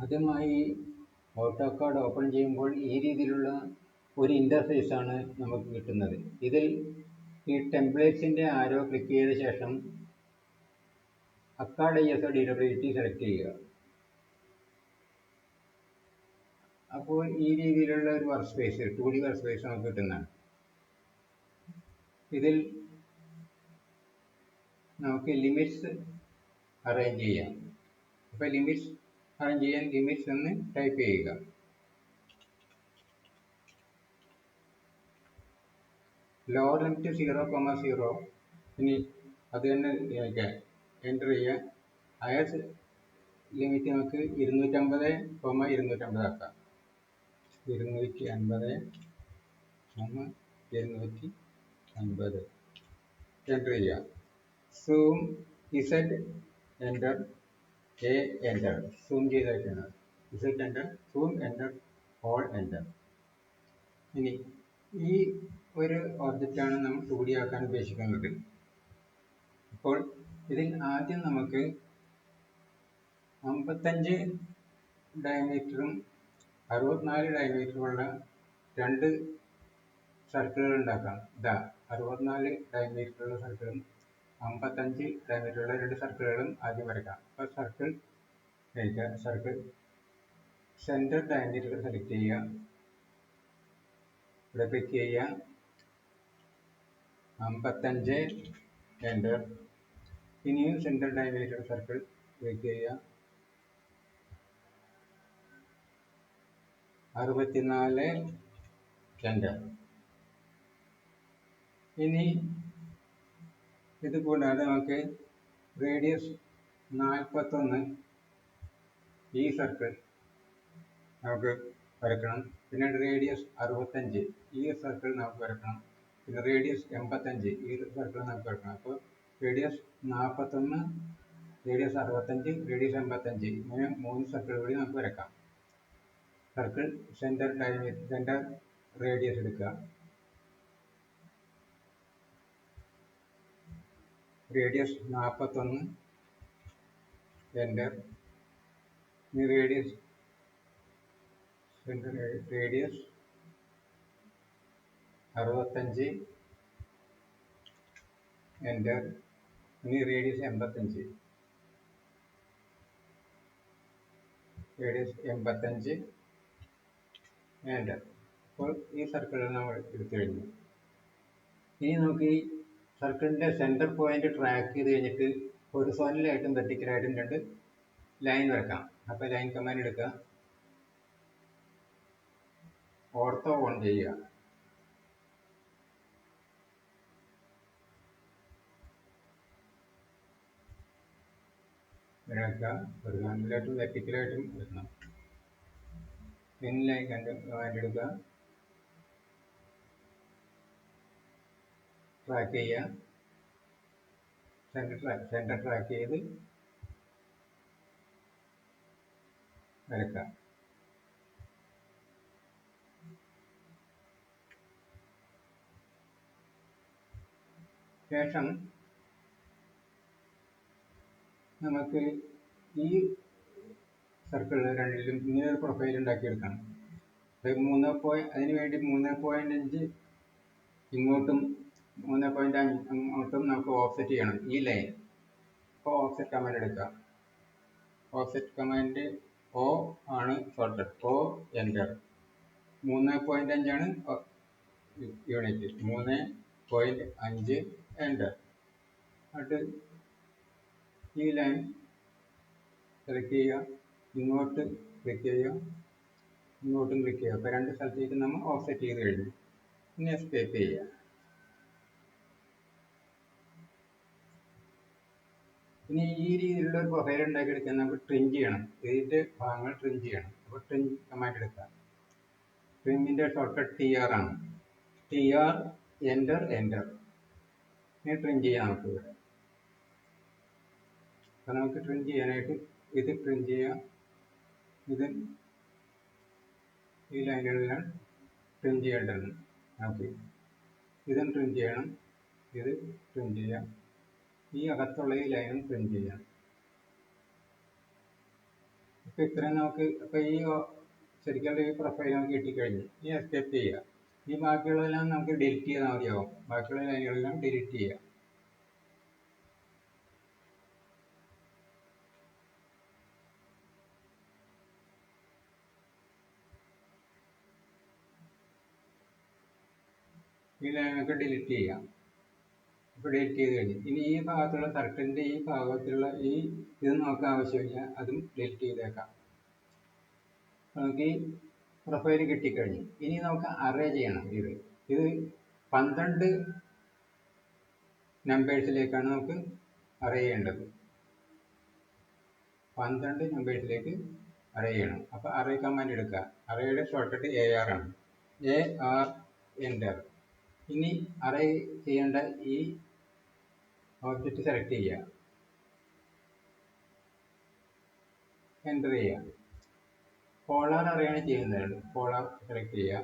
ആദ്യമായി AutoCAD open ചെയ്യുമ്പോൾ ഈ രീതിയിലുള്ള ഒരു ഇൻ്റർഫേസാണ് നമുക്ക് കിട്ടുന്നത്. ഇതിൽ ഈ ടെംപ്ലേറ്റ്സിൻ്റെ ആരോ ക്ലിക്ക് ചെയ്ത ശേഷം അക്കാഡ് ISO ഡ്യൂറബിലിറ്റി സെലക്ട് ചെയ്യുക. അപ്പോൾ ഈ രീതിയിലുള്ള ഒരു work space 2D work space നമുക്ക് കിട്ടുന്നതാണ്. ഇതിൽ നമുക്ക് ലിമിറ്റ്സ് അറേഞ്ച് ചെയ്യാം. അപ്പോൾ ലിമിറ്റ്സ് അറേഞ്ച് ചെയ്യാൻ ലിമിറ്റ്സ് എന്ന് ടൈപ്പ് ചെയ്യുക. Lower limit 0,0. ഇനി അത് തന്നെ എൻ്റർ ചെയ്യുക. ഹയർ ലിമിറ്റ് നമുക്ക് 250,250 ആക്കാം. 250,250 എൻ്റർ ചെയ്യുക. Zoom Z enter A enter. Zoom ചെയ്തായിട്ടാണ് Z enter, zoom enter, all enter. ഇനി ഈ ഒരു ഒബ്ജക്റ്റാണ് നമ്മൾ 2D ആക്കാൻ ഉദ്ദേശിക്കുന്നത്. അപ്പോൾ ഇതിൽ ആദ്യം നമുക്ക് 55 ഡയമീറ്ററും 64 ഡയമീറ്ററുമുള്ള രണ്ട് സർക്കിളുകൾ ഉണ്ടാക്കാം. 64 ഡയമീറ്ററുള്ള സർക്കിളും 55 ഡയമീറ്ററുള്ള രണ്ട് സർക്കിളുകളും ആദ്യം വരയ്ക്കാം. അപ്പോൾ സർക്കിൾ സെൻറ്റർ ഡയമീറ്റർ സെലക്ട് ചെയ്യുക. ഇവിടെ ക്ലിക്ക് ചെയ്യുക. 55 എൻ്റർ. ഇനിയും സെൻറ്റർ ഡയമീറ്റർ സർക്കിൾ ക്ലിക്ക് ചെയ്യുക. 64 എൻ്റർ. ഇനി ഇത് കൂടാതെ നമുക്ക് റേഡിയസ് 41 ഈ സർക്കിൾ നമുക്ക് വരക്കണം. പിന്നെ റേഡിയസ് 65 ഈ സർക്കിൾ നമുക്ക് വരക്കണം. പിന്നെ റേഡിയസ് 85 ഈ സർക്കിൾ നമുക്ക് വരക്കണം. അപ്പോൾ റേഡിയസ് 41, റേഡിയസ് 65, റേഡിയസ് 85 ഇങ്ങനെ 3 സർക്കിൾ കൂടി നമുക്ക് വരക്കാം. സർക്കിൾ സെൻറ്റർ റേഡിയസ് എടുക്കുക. Radius 41 enter. ഇനി റേഡിയസ് 65 എൻ്റർ. ഇനി റേഡിയസ് 85 എൻ്റർ. അപ്പോൾ ഈ സർക്കിളുകൾ നമ്മൾ എടുത്തു കഴിഞ്ഞു. ഇനി നമുക്ക് ഈ സർക്കിളിൻ്റെ സെൻറ്റർ പോയിന്റ് ട്രാക്ക് ചെയ്ത് കഴിഞ്ഞിട്ട് ഹൊറിസോണ്ടലായിട്ടും വെർട്ടിക്കലായിട്ടും രണ്ട് ലൈൻ വരക്കാം. അപ്പോൾ ലൈൻ കമാൻഡ് എടുക്കുക. ഓർത്തോ ഓൺ ചെയ്യുക. ഹൊറിസോണ്ടലായിട്ടും വെർട്ടിക്കലായിട്ടും എടുക്കണം. ഇൻ ലൈൻ കമാൻഡ് എടുക്കുക. ട്രാക്ക് ചെയ്യുക. സെൻറ്റർ ട്രാക്ക് ചെയ്ത് വരക്കാം. ശേഷം നമുക്ക് ഈ സർക്കിൾ രണ്ടിലും ഇങ്ങനെ ഒരു പ്രൊഫൈൽ ഉണ്ടാക്കിയെടുക്കണം. അതിന് വേണ്ടി 3.5 ഇങ്ങോട്ടും 3.5 അങ്ങോട്ടും നമുക്ക് ഓഫ്സെറ്റ് ചെയ്യണം ഈ ലൈൻ. അപ്പോൾ ഓഫ്സെറ്റ് കമാൻഡ് എടുക്കുക. ഓഫ്സെറ്റ് കമാൻഡ് O ആണ് ഷോർട്ട്കട്ട്. O enter. 3.5 ആണ് യൂണിറ്റ്. 3.5 എൻ്റർ. എന്നിട്ട് ഈ ലൈൻ സെലക്ട് ചെയ്യുക. ഇങ്ങോട്ട് ക്ലിക്ക് ചെയ്യുക, ഇങ്ങോട്ടും ക്ലിക്ക് ചെയ്യുക. അപ്പോൾ രണ്ട് സ്ഥലത്തേക്ക് നമ്മൾ ഓഫ്സെറ്റ് ചെയ്ത് കഴിഞ്ഞു. ഇനി എസ്കേപ്പ് ചെയ്യുക. ഇനി ഈ രീതിയിലുള്ള ഒരു പ്രൊഫൈൽ ഉണ്ടാക്കിയെടുക്കാൻ നമുക്ക് ട്രിം ചെയ്യണം. ഇതിൻ്റെ ഭാഗങ്ങൾ ട്രിം ചെയ്യണം. അപ്പോൾ ട്രിം കമാൻഡ് എടുക്കാം. ട്രിമ്മിൻ്റെ ഷോർട്ട്കട്ട് TR ആണ്. TR enter. ഇനി ട്രിം ചെയ്യാം നമുക്ക് ഇവിടെ. അപ്പോൾ നമുക്ക് ട്രിം ചെയ്യാനായിട്ട് ഇത് ട്രിം ചെയ്യാം. ഇത് ഈ ലൈനുകളെല്ലാം ട്രിം ചെയ്യേണ്ടതാണ്. ഓക്കെ, ഇതും ട്രിം ചെയ്യണം. ഇത് ട്രിം ചെയ്യാം. ഈ അകത്തുള്ള ഈ ലൈനും ട്രിം ചെയ്യാം. അപ്പോൾ ഇത്രയും നമുക്ക് അപ്പോൾ ഈ ശരിക്കുള്ള ഈ പ്രൊഫൈൽ നമുക്ക് കിട്ടിക്കഴിഞ്ഞു. ഈ എസ്കേപ്പ് ചെയ്യുക. ഈ ബാക്കിയുള്ളതെല്ലാം നമുക്ക് ഡിലീറ്റ് ചെയ്താൽ മതിയാവും. ബാക്കിയുള്ള ലൈനുകളെല്ലാം ഡിലീറ്റ് ചെയ്യുക. ഈ ലൈനൊക്കെ ഡിലീറ്റ് ചെയ്യാം. ഇപ്പോൾ ഡിലീറ്റ് ചെയ്ത് കഴിഞ്ഞു. ഇനി ഈ ഭാഗത്തുള്ള സർക്കിളിൻ്റെ ഈ ഭാഗത്തുള്ള ഇത് നമുക്ക് ആവശ്യമില്ല, അതും ഡിലീറ്റ് ചെയ്തേക്കാം. നമുക്ക് ഈ പ്രൊഫൈൽ കിട്ടിക്കഴിഞ്ഞു. ഇനി നമുക്ക് അറേ ചെയ്യണം. ഇത് 12 നമ്പേഴ്സിലേക്കാണ് നമുക്ക് അറേ ചെയ്യേണ്ടത്. 12 നമ്പേഴ്സിലേക്ക് അറേ ചെയ്യണം. അപ്പോൾ അറേ കമാൻഡ് എടുക്കുക. അറേയുടെ ഷോർട്ട്കട്ട് AR ആണ്. AR enter. ഇനി അറേ ചെയ്യേണ്ട ഈ ഓബ്ജക്റ്റ് സെലക്ട് ചെയ്യുക, എൻ്റർ ചെയ്യുക. പോളാർ അറേയാണ് ചെയ്യുന്നത്. പോളാർ സെലക്ട് ചെയ്യുക.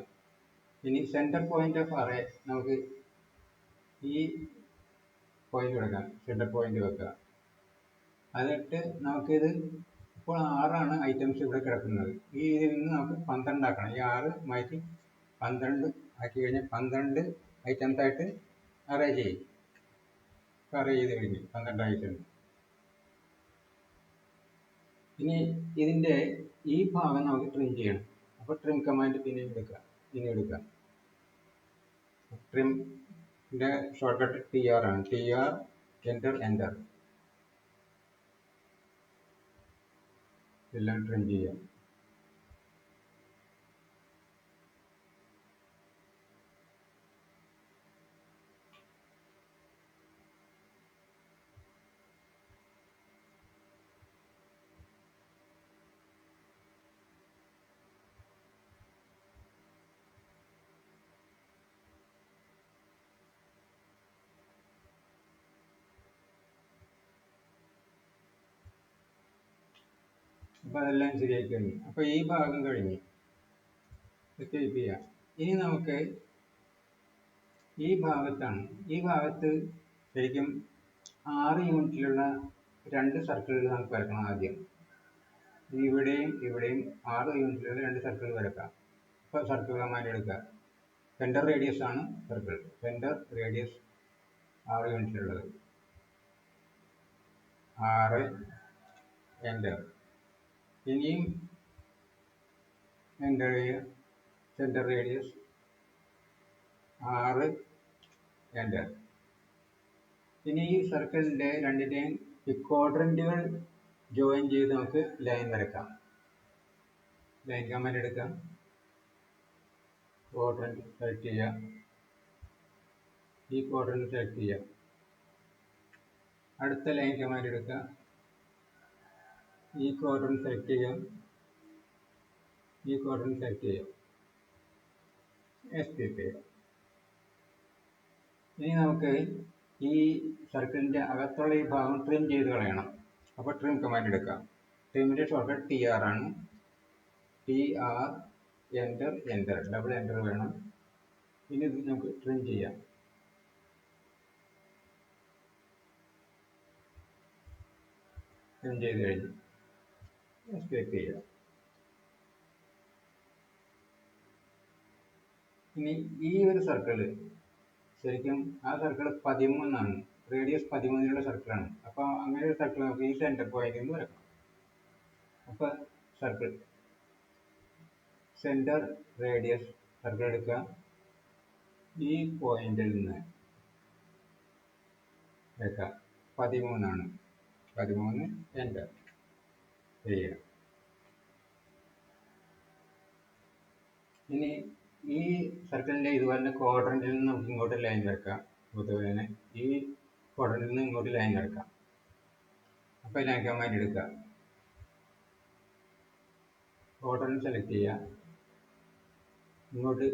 ഇനി സെൻറ്റർ പോയിന്റ് ഓഫ് അറേ നമുക്ക് ഈ പോയിന്റ് കൊടുക്കാം. സെൻറ്റർ പോയിന്റ് വെക്കുക. എന്നിട്ട് നമുക്കിത് ഇപ്പോൾ 6 ഐറ്റംസ് ഇവിടെ കിടക്കുന്നത്. ഇതിൽ നിന്ന് നമുക്ക് 12 ആക്കണം. ഈ 6 മാറ്റി 12 ആക്കി കഴിഞ്ഞാൽ 12 ഐറ്റംസ് ആയിട്ട് അറേ ചെയ്യും. അറേ ചെയ്ത് കഴിഞ്ഞു 12 ഐറ്റംസ്. ഇനി ഇതിൻ്റെ ഈ ഭാഗം നമുക്ക് ട്രിം ചെയ്യണം. അപ്പോൾ ട്രിം കമാൻഡ് പിന്നെ എടുക്കുക. ട്രിമിൻ്റെ ഷോർട്ട്കട്ട് TR ആണ്. TR enter. എല്ലാം ട്രിം ചെയ്യാം. അപ്പോൾ അതെല്ലാം ശരിയാക്കി കഴിഞ്ഞു. അപ്പോൾ ഈ ഭാഗം കഴിഞ്ഞു. എസ്കേപ്പ് ചെയ്യാം. ഇനി നമുക്ക് ഈ ഭാഗത്ത് ശരിക്കും 6 യൂണിറ്റിലുള്ള 2 സർക്കിളുകൾ നമുക്ക് വരക്കണം. ആദ്യം ഇവിടെയും 6 യൂണിറ്റിലുള്ള 2 സർക്കിൾ വരക്കാം. അപ്പോൾ സർക്കിൾ കമാൻഡ് എടുക്കുക. സെൻറ്റർ റേഡിയസ് ആണ് സർക്കിൾ. Centre radius 6 യൂണിറ്റിലുള്ളത്. 6 എൻ്റർ. ഇനിയും എൻ്റർ ചെയ്യുക. Centre radius 6 enter. ഇനി ഈ സർക്കിളിൻ്റെ രണ്ടിൻ്റെയും ക്വാഡ്രൻറ്റുകൾ ജോയിൻ ചെയ്ത് നമുക്ക് ലൈൻ വരക്കാം. ലൈൻ കമാൻഡ് എടുക്കാം. ക്വാഡ്രൻറ്റ് സെലക്ട് ചെയ്യുക. ഈ ക്വാഡ്രൻറ്റ് സെലക്ട് ചെയ്യുക. അടുത്ത ലൈൻ കമാൻഡ് എടുക്കുക. ഈ ക്വാഡ്രൻറ്റ് സെലക്ട് ചെയ്യുക. ഈ ക്വാഡ്രൻറ്റ് സെലക്ട് ചെയ്യുക. എസ്കേപ്പ് ചെയ്യുക. ഇനി നമുക്ക് ഈ സർക്കിളിൻ്റെ അകത്തുള്ള ഈ ഭാഗം ട്രിം ചെയ്ത് കളയണം. അപ്പോൾ ട്രിം കമാൻഡ് എടുക്കാം. ട്രിമിൻ്റെ ഷോർട്ട്കട്ട് TR ആണ്. TR enter. ഡബിൾ എൻ്റർ വേണം. ഇനി ഇത് നമുക്ക് ട്രിം ചെയ്യാം. ട്രിം ചെയ്ത് കഴിഞ്ഞു. എസ്കേപ്പ് ചെയ്യുക. ഇനി ഈ ഒരു സർക്കിള് ശരിക്കും ആ സർക്കിൾ 13 റേഡിയസ് 13 സർക്കിളാണ്. അപ്പോൾ അങ്ങനെ ഒരു സർക്കിൾ നമുക്ക് ഈ സെൻറ്റർ പോയിന്റിൽ നിന്ന് വരക്കാം. അപ്പോൾ സർക്കിൾ സെൻറ്റർ റേഡിയസ് സർക്കിൾ എടുക്കുക. ഈ പോയിന്റിൽ നിന്ന് വരക്കാം. 13 13 എൻ്റർ ചെയ്യുക. ഇനി ഈ സർക്കിളിൻ്റെ ഇതുപോലെ ക്വാഡ്രൻറ്റിൽ നിന്ന് നമുക്ക് ഇങ്ങോട്ട് ലൈൻ വരക്കാം. അതുപോലെ തന്നെ ഈ ക്വാഡ്രൻറ്റിൽ നിന്ന് ഇങ്ങോട്ട് ലൈൻ വരക്കാം. അപ്പോൾ ലൈൻ കമാൻഡ് എടുക്കുക. ക്വാഡ്രൻറ്റ് സെലക്ട് ചെയ്യുക. ഇങ്ങോട്ട്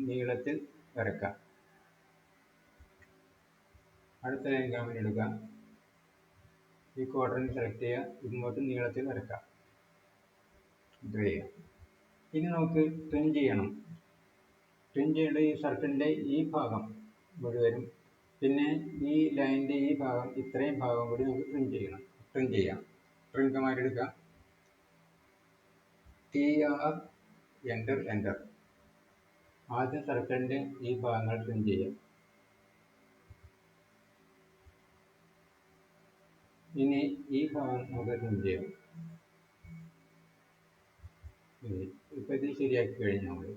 നീളത്തിൽ വരക്കാം. അടുത്ത ലൈൻ കമാൻഡ് എടുക്കുക. ഈ ക്വാഡ്രൻറ്റ് സെലക്ട് ചെയ്യുക. ഇങ്ങോട്ട് നീളത്തിൽ വരക്കാം. ഇത് ചെയ്യുക. ഇനി നമുക്ക് ട്രിം ചെയ്യണം. ട്രിം ചെയ്യേണ്ട ഈ സർക്കിളിൻ്റെ ഈ ഭാഗം മുഴുവനും, പിന്നെ ഈ ലൈനിൻ്റെ ഈ ഭാഗം, ഇത്രയും ഭാഗം കൂടി നമുക്ക് ട്രിം ചെയ്യാം. ട്രിം കമാൻഡ് എടുക്കാം. TR enter enter. ആദ്യം സർക്കിളിൻ്റെ ഈ ഭാഗങ്ങൾ ട്രിം ചെയ്യാം. ഇനി ഈ ഭാഗം നമുക്ക് ട്രിം ചെയ്യാം. ഇപ്പം ഇത് ശരിയാക്കി കഴിഞ്ഞു നമ്മൾ.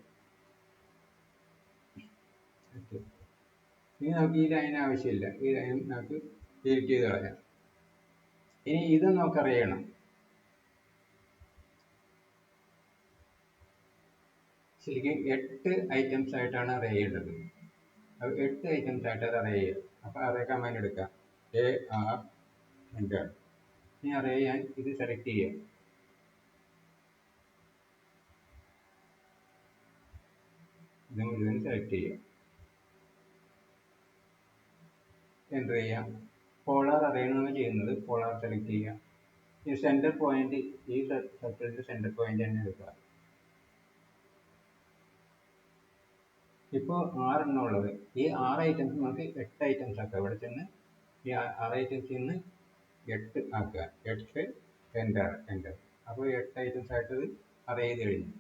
ഇനി നമുക്ക് ഈ ലൈൻ ആവശ്യമില്ല. ഈ ലൈൻ നമുക്ക് ഡിലീറ്റ് ചെയ്ത് കളയാം. ഇനി ഇത് നമുക്കറിയണം. ശരിക്കും 8 ഐറ്റംസ് ആയിട്ടാണ് അറേ ചെയ്യേണ്ടത്. അത് 8 ഐറ്റംസ് ആയിട്ട് അത് അറേ ചെയ്യുക. അപ്പോൾ അറേ കമാൻഡ് എടുക്കാം. AR enter. ഇനി അറേ ചെയ്യാൻ ഇത് സെലക്ട് ചെയ്യാം. ഇത് മുഴുവൻ സെലക്ട് ചെയ്യാം. എൻ്റർ ചെയ്യാം. പോളാർ അറേയാണ് ചെയ്യുന്നത്. പോളാർ സെലക്ട് ചെയ്യാം. ഈ സെൻറ്റർ പോയിന്റ്, ഈ സർക്കിളിൻ്റെ സെൻറ്റർ പോയിന്റ് തന്നെ എടുക്കുക. ഇപ്പോൾ 6 എണ്ണം ഉള്ളത്. ഈ 6 ഐറ്റംസ് നമുക്ക് 8 ഐറ്റംസ് ആക്കുക. ഇവിടെ ചെന്ന് ഈ 6 ഐറ്റംസിൽ നിന്ന് 8 ആക്കുക. 8 എൻ്റർ എൻ്റർ. അപ്പോൾ 8 ഐറ്റംസ് ആയിട്ട് അറേ ചെയ്ത് കഴിഞ്ഞു.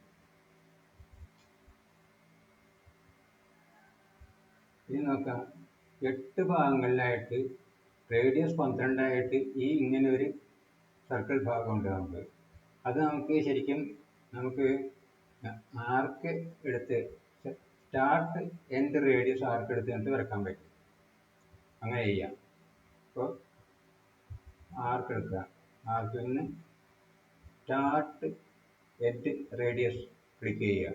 ഇനി നോക്കാം, 8 ഭാഗങ്ങളിലായിട്ട് റേഡിയസ് 12 ആയിട്ട് ഈ ഇങ്ങനെ ഒരു സർക്കിൾ ഭാഗമുണ്ട് നമുക്ക്. അത് നമുക്ക് ശരിക്കും നമുക്ക് ആർക്ക് എടുത്ത് സ്റ്റാർട്ട് എൻഡ് റേഡിയസ് ആർക്ക് എടുത്തിട്ട് വരക്കാൻ പറ്റും. അങ്ങനെ ചെയ്യാം. അപ്പോൾ ആർക്ക് എടുക്കുക. ആർക്കിൽ നിന്ന് സ്റ്റാർട്ട് എൻഡ് റേഡിയസ് ക്ലിക്ക് ചെയ്യുക.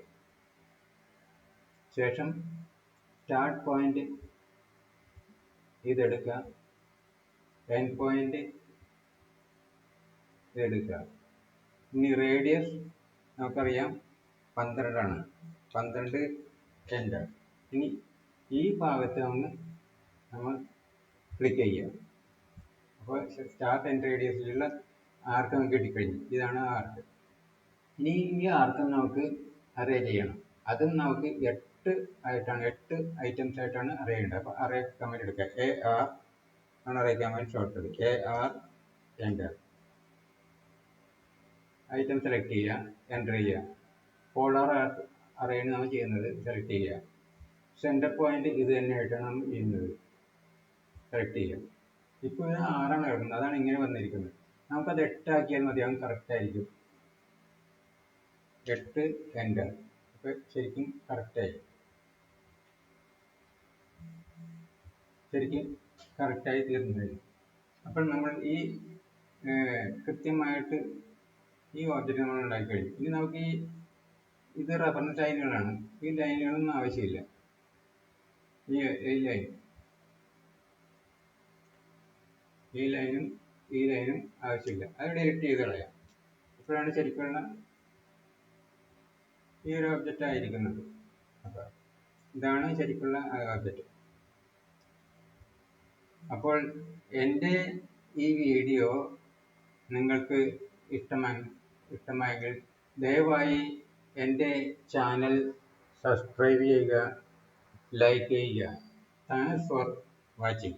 ശേഷം സ്റ്റാർട്ട് പോയിന്റ് ഇതെടുക്കുക. എൻഡ് പോയിന്റ് ഇതെടുക്കുക. ഇനി റേഡിയസ് നമുക്കറിയാം 12 ആണ്. 12 എൻ്റർ. ഇനി ഈ ഭാഗത്ത് നമ്മൾ ക്ലിക്ക് ചെയ്യുക. അപ്പോൾ സ്റ്റാർട്ട് എൻഡ് റേഡിയസിലുള്ള ആർക്ക് നമുക്ക് കിട്ടിക്കഴിഞ്ഞു. ഇതാണ് ആർക്ക്. ഇനി ഈ ആർക്ക് നമുക്ക് അറേ ചെയ്യണം. അതും നമുക്ക് 8 ആയിട്ടാണ്, 8 ഐറ്റംസ് ആയിട്ടാണ് അറേ ചെയ്യേണ്ടത്. അപ്പോൾ അറേ കമാൻഡ് എടുക്കുക. AR ആണ് array command short. AR enter. Item select ചെയ്യുക. എൻ്റർ ചെയ്യുക. പോളാർ അറേയാണ് നമ്മൾ ചെയ്യുന്നത്. സെലക്ട് ചെയ്യുക. സെൻറ്റർ പോയിന്റ് ഇത് തന്നെയായിട്ടാണ് നമ്മൾ ചെയ്യുന്നത്. സെലക്ട് ചെയ്യുക. ഇപ്പോൾ ഇത് 6 ആണ് കിടക്കുന്നത്. അതാണ് ഇങ്ങനെ വന്നിരിക്കുന്നത്. നമുക്കത് 8 ആക്കിയാൽ മതി. അവൻ കറക്റ്റ് ആയിരിക്കും. 8 എൻ്റർ. അപ്പോൾ ശരിക്കും കറക്റ്റായി. ശരിക്കും കറക്റ്റായി തീർന്നതായി. അപ്പോൾ നമ്മൾ ഈ കൃത്യമായിട്ട് ഈ ഓബ്ജക്റ്റ് നമ്മൾ ഉണ്ടാക്കി കഴിഞ്ഞു. ഇനി നമുക്ക് ഇത് റഫറൻസ് ലൈനുകളാണ്. ഈ ലൈനുകളൊന്നും ആവശ്യമില്ല. ഈ ലൈനും ആവശ്യമില്ല. അത് ഡിലീറ്റ് ചെയ്ത് കളയാം. ഇപ്പോഴാണ് ശരിക്കുള്ള ഈ ഒരു ഓബ്ജക്റ്റ് ആയിരിക്കുന്നത്. അപ്പോൾ ഇതാണ് ശരിക്കുള്ള ഓബ്ജക്റ്റ്. അപ്പോൾ എൻ്റെ ഈ വീഡിയോ നിങ്ങൾക്ക് ഇഷ്ടമായെങ്കിൽ ദയവായി എൻ്റെ ചാനൽ സബ്സ്ക്രൈബ് ചെയ്യുക, ലൈക്ക് ചെയ്യുക. Thanks for watching.